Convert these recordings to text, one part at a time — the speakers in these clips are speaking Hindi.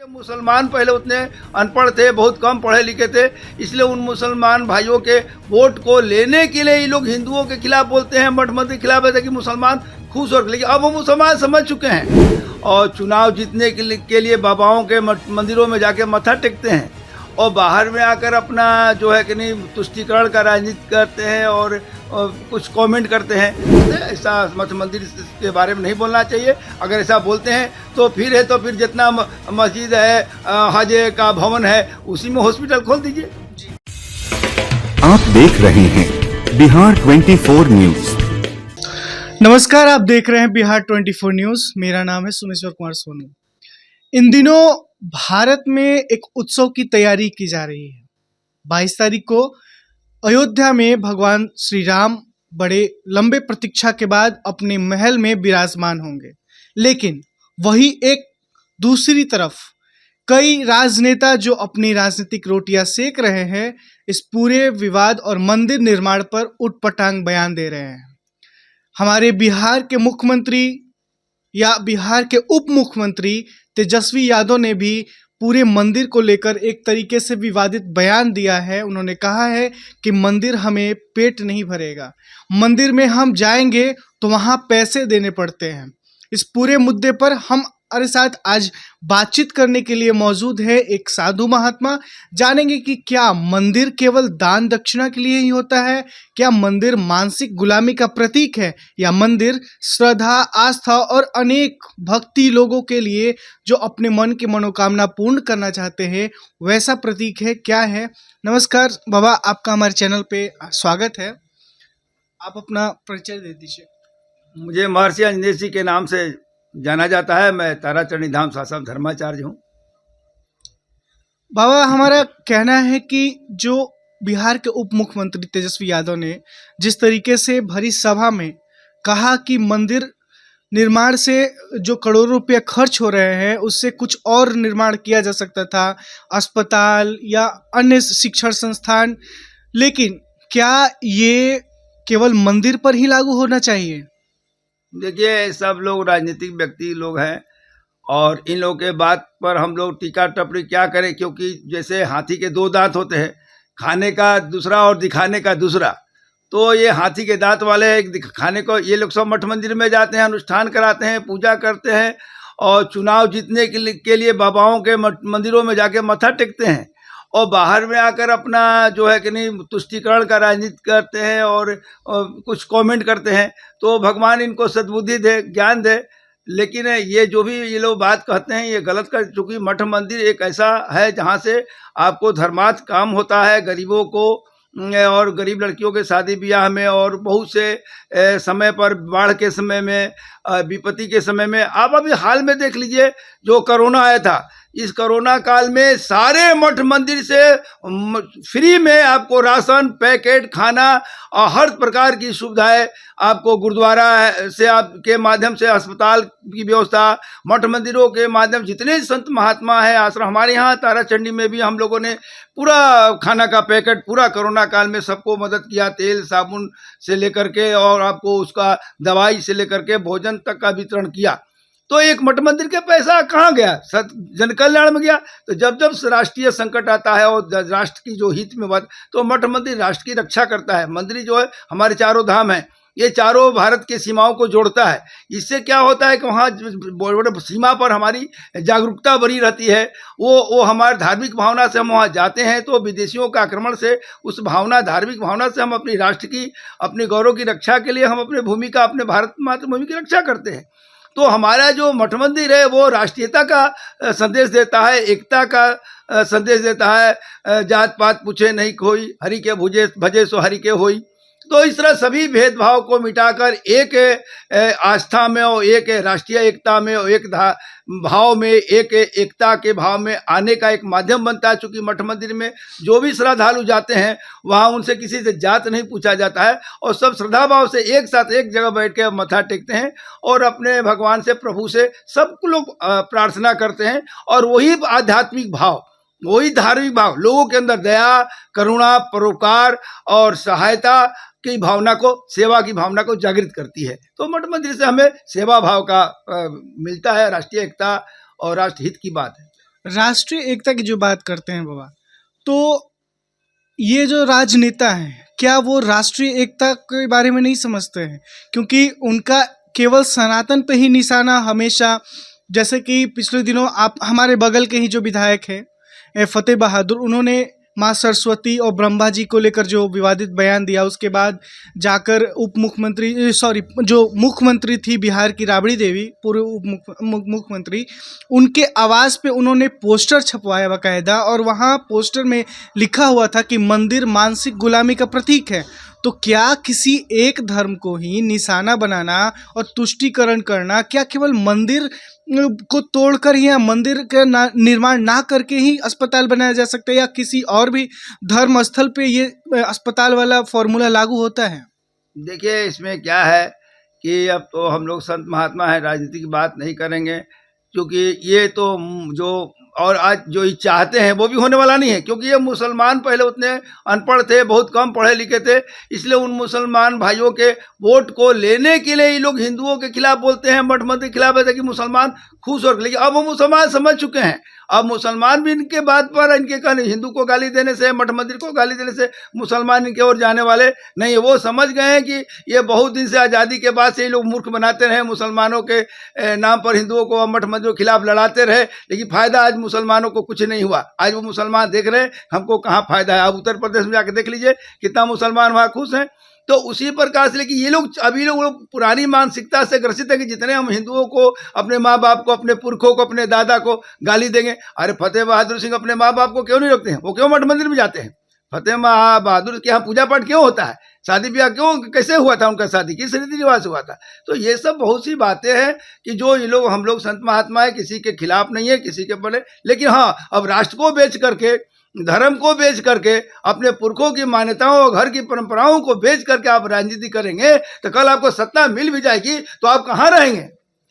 मुसलमान पहले उतने अनपढ़ थे, बहुत कम पढ़े लिखे थे, इसलिए उन मुसलमान भाइयों के वोट को लेने के लिए ये लोग हिंदुओं के खिलाफ बोलते हैं, मठ मंदिर के खिलाफ है कि मुसलमान खुश हो। लेकिन अब वो मुसलमान समझ चुके हैं और चुनाव जीतने के लिए बाबाओं के मंदिरों में जाके मत्था टेकते हैं और बाहर में आकर अपना जो है कि नहीं तुष्टीकरण का राजनीति करते हैं और कुछ कमेंट करते हैं। ऐसा मठ मंदिर के बारे में नहीं बोलना चाहिए। अगर ऐसा बोलते हैं तो फिर जितना मस्जिद है, हज का भवन है, उसी में हॉस्पिटल खोल दीजिए। आप देख रहे हैं बिहार 24 न्यूज। नमस्कार, आप देख रहे हैं बिहार 24 न्यूज। मेरा नाम है सुमेश्वर कुमार सोनू। इन दिनों भारत में एक उत्सव की तैयारी की जा रही है। 22 तारीख को अयोध्या में भगवान श्री राम बड़े लंबे प्रतीक्षा के बाद अपने महल में विराजमान होंगे, लेकिन वही एक दूसरी तरफ कई राजनेता जो अपनी राजनीतिक रोटियां सेक रहे हैं, इस पूरे विवाद और मंदिर निर्माण पर उटपटांग बयान दे रहे हैं। हमारे बिहार के मुख्यमंत्री या बिहार के उप मुख्यमंत्री तेजस्वी यादव ने भी पूरे मंदिर को लेकर एक तरीके से विवादित बयान दिया है। उन्होंने कहा है कि मंदिर हमें पेट नहीं भरेगा, मंदिर में हम जाएंगे तो वहाँ पैसे देने पड़ते हैं। इस पूरे मुद्दे पर हमारे साथ आज बातचीत करने के लिए मौजूद है एक साधु महात्मा। जानेंगे कि क्या मंदिर केवल दान दक्षिणा के लिए ही होता है, क्या मंदिर मानसिक गुलामी का प्रतीक है, या मंदिर श्रद्धा, आस्था और अनेक भक्ति लोगों के लिए जो अपने मन की मनोकामना पूर्ण करना चाहते हैं वैसा प्रतीक है, क्या है। नमस्कार बाबा, आपका हमारे चैनल पे स्वागत है। आप अपना परिचय दे दीजिए। मुझे महर्षि अंजनेय जी के नाम से जाना जाता है। मैं ताराचरणी धाम शासक धर्माचार्य हूँ। बाबा, हमारा कहना है कि जो बिहार के उप मुख्यमंत्री तेजस्वी यादव ने जिस तरीके से भरी सभा में कहा कि मंदिर निर्माण से जो करोड़ों रुपए खर्च हो रहे हैं उससे कुछ और निर्माण किया जा सकता था, अस्पताल या अन्य शिक्षण संस्थान, लेकिन क्या ये केवल मंदिर पर ही लागू होना चाहिए? देखिए, सब लोग राजनीतिक व्यक्ति लोग हैं और इन लोगों के बात पर हम लोग टीका टिप्पणी क्या करें, क्योंकि जैसे हाथी के दो दांत होते हैं, खाने का दूसरा और दिखाने का दूसरा। तो ये हाथी के दांत वाले खाने को ये लोग सब मठ मंदिर में जाते हैं, अनुष्ठान कराते हैं, पूजा करते हैं और चुनाव जीतने के लिए बाबाओं के मंदिरों में जाके मत्था टेकते हैं और बाहर में आकर अपना जो है कि नहीं तुष्टीकरण का राजनीति करते हैं और कुछ कमेंट करते हैं। तो भगवान इनको सद्बुद्धि दे, ज्ञान दे। लेकिन ये जो भी ये लोग बात कहते हैं ये गलत कर, चूँकि मठ मंदिर एक ऐसा है जहाँ से आपको धर्मार्थ काम होता है, गरीबों को और गरीब लड़कियों के शादी ब्याह में और बहुत से समय पर, बाढ़ के समय में, विपत्ति के समय में। आप अभी हाल में देख लीजिए जो कोरोना आया था, इस कोरोना काल में सारे मठ मंदिर से फ्री में आपको राशन, पैकेट, खाना और हर प्रकार की सुविधाएं आपको गुरुद्वारा से आपके माध्यम से, अस्पताल की व्यवस्था, मठ मंदिरों के माध्यम, जितने संत महात्मा है आश्रम, हमारे यहाँ ताराचंडी में भी हम लोगों ने पूरा खाना का पैकेट पूरा कोरोना काल में सबको मदद किया, तेल साबुन से लेकर के और आपको उसका दवाई से लेकर के भोजन तक का वितरण किया। तो एक मठ मंदिर के पैसा कहाँ गया? जन कल्याण में गया। तो जब राष्ट्रीय संकट आता है और राष्ट्र की जो हित में बात, तो मठ मंदिर राष्ट्र की रक्षा करता है। मंदिर जो है हमारे चारों धाम है, ये चारों भारत के सीमाओं को जोड़ता है। इससे क्या होता है कि वहाँ बड़े सीमा पर हमारी जागरूकता बनी रहती है। वो हमारे धार्मिक भावना से हम वहाँ जाते हैं तो विदेशियों का आक्रमण से, उस भावना, धार्मिक भावना से हम अपनी राष्ट्र की, अपने गौरव की रक्षा के लिए हम अपने भूमि का, अपने भारत मातृभूमि की रक्षा करते हैं। तो हमारा जो मठ मंदिर है वो राष्ट्रीयता का संदेश देता है, एकता का संदेश देता है। जात पात पूछे नहीं कोई, हरि के भजे सो हरि के होई। तो इस तरह सभी भेदभाव को मिटाकर एक आस्था में और एक राष्ट्रीय एकता में और एक भाव में, एक एकता के भाव में आने का एक माध्यम बनता है। चूँकि मठ मंदिर में जो भी श्रद्धालु जाते हैं वहाँ उनसे किसी से जात नहीं पूछा जाता है और सब श्रद्धा भाव से एक साथ एक जगह बैठ के मत्था टेकते हैं और अपने भगवान से, प्रभु से सब लोग प्रार्थना करते हैं। और वही आध्यात्मिक भाव, वही धार्मिक भाव लोगों के अंदर दया, करुणा, परोपकार और सहायता की भावना को, सेवा की भावना को जागृत करती है। तो मठ मंदिर से हमें सेवा भाव का मिलता है, राष्ट्रीय एकता और राष्ट्र हित की बात है। राष्ट्रीय एकता की जो बात करते हैं बाबा, तो ये जो राजनेता हैं क्या वो राष्ट्रीय एकता के बारे में नहीं समझते हैं? क्योंकि उनका केवल सनातन पे ही निशाना हमेशा, जैसे कि पिछले दिनों आप हमारे बगल के ही जो विधायक है फतेह बहादुर, उन्होंने माँ सरस्वती और ब्रह्मा जी को लेकर जो विवादित बयान दिया, उसके बाद जाकर उप मुख्यमंत्री जो मुख्यमंत्री थी बिहार की राबड़ी देवी, पूर्व उप मुख्यमंत्री, उनके आवास पे उन्होंने पोस्टर छपवाया बाकायदा, और वहाँ पोस्टर में लिखा हुआ था कि मंदिर मानसिक गुलामी का प्रतीक है। तो क्या किसी एक धर्म को ही निशाना बनाना और तुष्टीकरण करना, क्या केवल मंदिर को तोड़कर या मंदिर का निर्माण ना करके ही अस्पताल बनाया जा सकता है, या किसी और भी धर्म स्थल पे ये अस्पताल वाला फॉर्मूला लागू होता है? देखिए, इसमें क्या है कि अब तो हम लोग संत महात्मा हैं, राजनीति की बात नहीं करेंगे, क्योंकि ये तो जो और आज जो ये चाहते हैं वो भी होने वाला नहीं है, क्योंकि ये मुसलमान पहले उतने अनपढ़ थे, बहुत कम पढ़े लिखे थे, इसलिए उन मुसलमान भाइयों के वोट को लेने के लिए ये लोग हिंदुओं के खिलाफ बोलते हैं, मठ मंदिर के खिलाफ है, कि मुसलमान खुश हो। लेकिन अब वो मुसलमान समझ चुके हैं, अब मुसलमान भी इनके बात पर, इनके कहने, हिंदू को गाली देने से, मठ मंदिर को गाली देने से मुसलमान इनके ओर जाने वाले नहीं है। वो समझ गए हैं कि ये बहुत दिन से आज़ादी के बाद से ये लोग मूर्ख बनाते रहे, मुसलमानों के नाम पर हिंदुओं को, मठ मंदिरों के खिलाफ लड़ाते रहे, लेकिन फ़ायदा आज मुसलमानों को कुछ नहीं हुआ। आज वो मुसलमान देख रहे हैं हमको कहाँ फ़ायदा है। अब उत्तर प्रदेश में जाकर देख लीजिए कितना मुसलमान वहाँ खुश हैं। तो उसी प्रकार से, लेकिन ये लोग अभी लोग पुरानी मानसिकता से ग्रसित है कि जितने हम हिंदुओं को, अपने माँ बाप को, अपने पुरखों को, अपने दादा को गाली देंगे। अरे फतेह बहादुर सिंह अपने माँ बाप को क्यों नहीं रोकते हैं? वो क्यों मठ मंदिर में जाते हैं? फतेह बहादुर के यहाँ पूजा पाठ क्यों होता है? शादी ब्याह क्यों, कैसे हुआ था उनका शादी, किस रीति रिवाज से हुआ था? तो ये सब बहुत सी बातें हैं कि जो ये लोग, हम लोग संत महात्मा है, किसी के खिलाफ नहीं है, किसी के बड़े, लेकिन हाँ, अब राष्ट्र को बेच करके, धर्म को बेच करके, अपने पुरखों की मान्यताओं और घर की परंपराओं को बेच करके आप राजनीति करेंगे, तो कल आपको सत्ता मिल भी जाएगी तो आप कहाँ रहेंगे?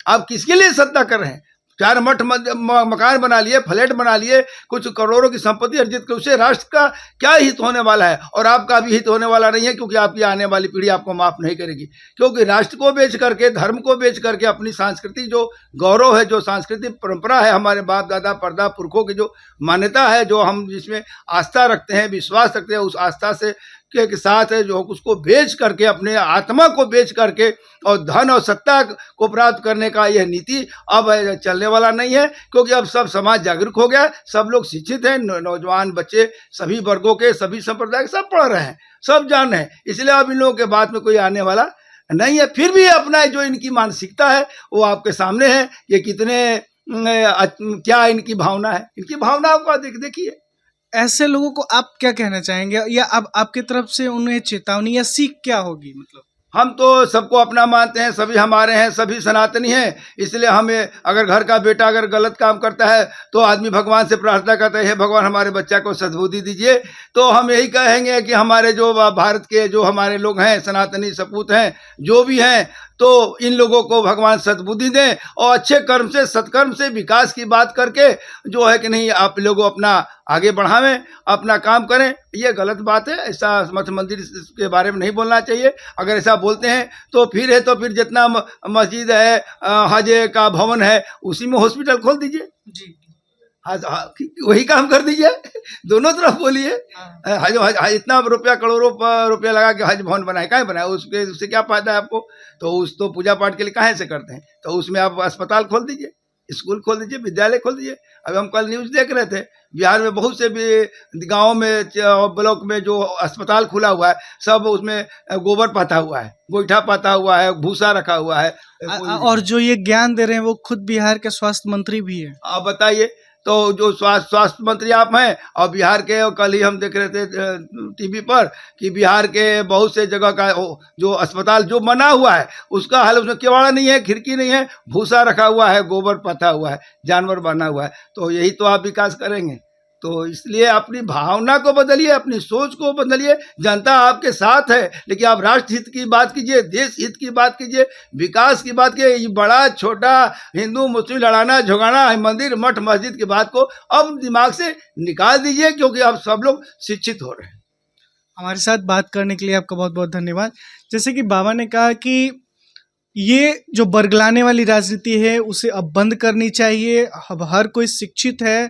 आप किसके लिए सत्ता कर रहे हैं? 4 मठ मकान बना लिए, फ्लैट बना लिए, कुछ करोड़ों की संपत्ति अर्जित कर, उससे राष्ट्र का क्या हित होने वाला है? और आपका भी हित होने वाला नहीं है, क्योंकि आपकी आने वाली पीढ़ी आपको माफ नहीं करेगी। क्योंकि राष्ट्र को बेच करके, धर्म को बेच करके, अपनी सांस्कृतिक जो गौरव है, जो सांस्कृतिक परंपरा है, हमारे बाप दादा परदा पुरखों की जो मान्यता है, जो हम जिसमें आस्था रखते हैं, विश्वास रखते हैं, उस आस्था से के साथ है जो उसको बेच करके, अपने आत्मा को बेच करके और धन और सत्ता को प्राप्त करने का यह नीति अब चलने वाला नहीं है। क्योंकि अब सब समाज जागरूक हो गया, सब लोग शिक्षित हैं, नौजवान बच्चे सभी वर्गों के, सभी संप्रदाय के, सब पढ़ रहे हैं, सब जान रहे हैं, इसलिए अब इन लोगों के बाद में कोई आने वाला नहीं है। फिर भी अपना जो इनकी मानसिकता है वो आपके सामने है, ये कितने क्या इनकी भावना है, इनकी भावनाओं को देखिए। ऐसे लोगों को आप क्या कहना चाहेंगे, या अब आपकी तरफ से उन्हें चेतावनी या सीख क्या होगी? मतलब हम तो सबको अपना मानते हैं, सभी हमारे हैं, सभी सनातनी हैं, इसलिए हमें, अगर घर का बेटा अगर गलत काम करता है तो आदमी भगवान से प्रार्थना करता है, हे भगवान हमारे बच्चा को सद्बुद्धि दीजिए। तो हम यही कहेंगे कि हमारे जो भारत के जो हमारे लोग हैं, सनातनी सपूत हैं, जो भी हैं, तो इन लोगों को भगवान सद्बुद्धि दें और अच्छे कर्म से, सत्कर्म से, विकास की बात करके जो है कि नहीं, आप लोगों अपना आगे बढ़ावें, अपना काम करें। ये गलत बात है, ऐसा मठ मंदिर के बारे में नहीं बोलना चाहिए। अगर ऐसा बोलते हैं तो फिर जितना मस्जिद है, हज का भवन है, उसी में हॉस्पिटल खोल दीजिए जी, वही काम कर दीजिए, दोनों तरफ बोलिए। हज इतना रुपया, करोड़ों रुपया लगा के हज भवन बनाए, काहे बनाए? उससे क्या फायदा है आपको? तो पूजा पाठ के लिए काहे से करते हैं? तो उसमें आप अस्पताल खोल दीजिए, स्कूल खोल दीजिए, विद्यालय खोल दीजिए। अभी हम कल न्यूज़ देख रहे थे, बिहार में बहुत से भी गाँव में, ब्लॉक में जो अस्पताल खुला हुआ है, सब उसमें गोबर पाता हुआ है, गोईठा पाता हुआ है, भूसा रखा हुआ है। और जो ये ज्ञान दे रहे हैं वो खुद बिहार के स्वास्थ्य मंत्री भी है। आप बताइए, तो जो स्वास्थ्य मंत्री आप हैं, और बिहार के, और कल ही हम देख रहे थे टीवी पर कि बिहार के बहुत से जगह का जो अस्पताल जो बना हुआ है, उसका हाल, उसमें केवाड़ा नहीं है, खिड़की नहीं है, भूसा रखा हुआ है, गोबर पथा हुआ है, जानवर बना हुआ है। तो यही तो आप विकास करेंगे? तो इसलिए अपनी भावना को बदलिए, अपनी सोच को बदलिए। जनता आपके साथ है, लेकिन आप राष्ट्र हित की बात कीजिए, देश हित की बात कीजिए, विकास की बात कीजिए। ये बड़ा छोटा हिंदू मुस्लिम लड़ाना झगड़ाना, मंदिर मठ मस्जिद की बात को अब दिमाग से निकाल दीजिए, क्योंकि अब सब लोग शिक्षित हो रहे हैं। हमारे साथ बात करने के लिए आपका बहुत बहुत धन्यवाद। जैसे कि बाबा ने कहा कि ये जो बरगलाने वाली राजनीति है उसे अब बंद करनी चाहिए। अब हर कोई शिक्षित है,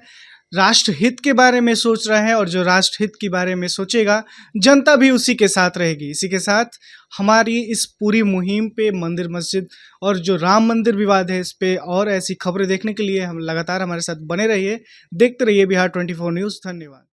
राष्ट्रहित के बारे में सोच रहा है, और जो राष्ट्रहित के बारे में सोचेगा जनता भी उसी के साथ रहेगी। इसी के साथ हमारी इस पूरी मुहिम पे मंदिर मस्जिद और जो राम मंदिर विवाद है इस पे और ऐसी खबरें देखने के लिए हम लगातार हमारे साथ बने रहिए, देखते रहिए बिहार 24 न्यूज़। धन्यवाद।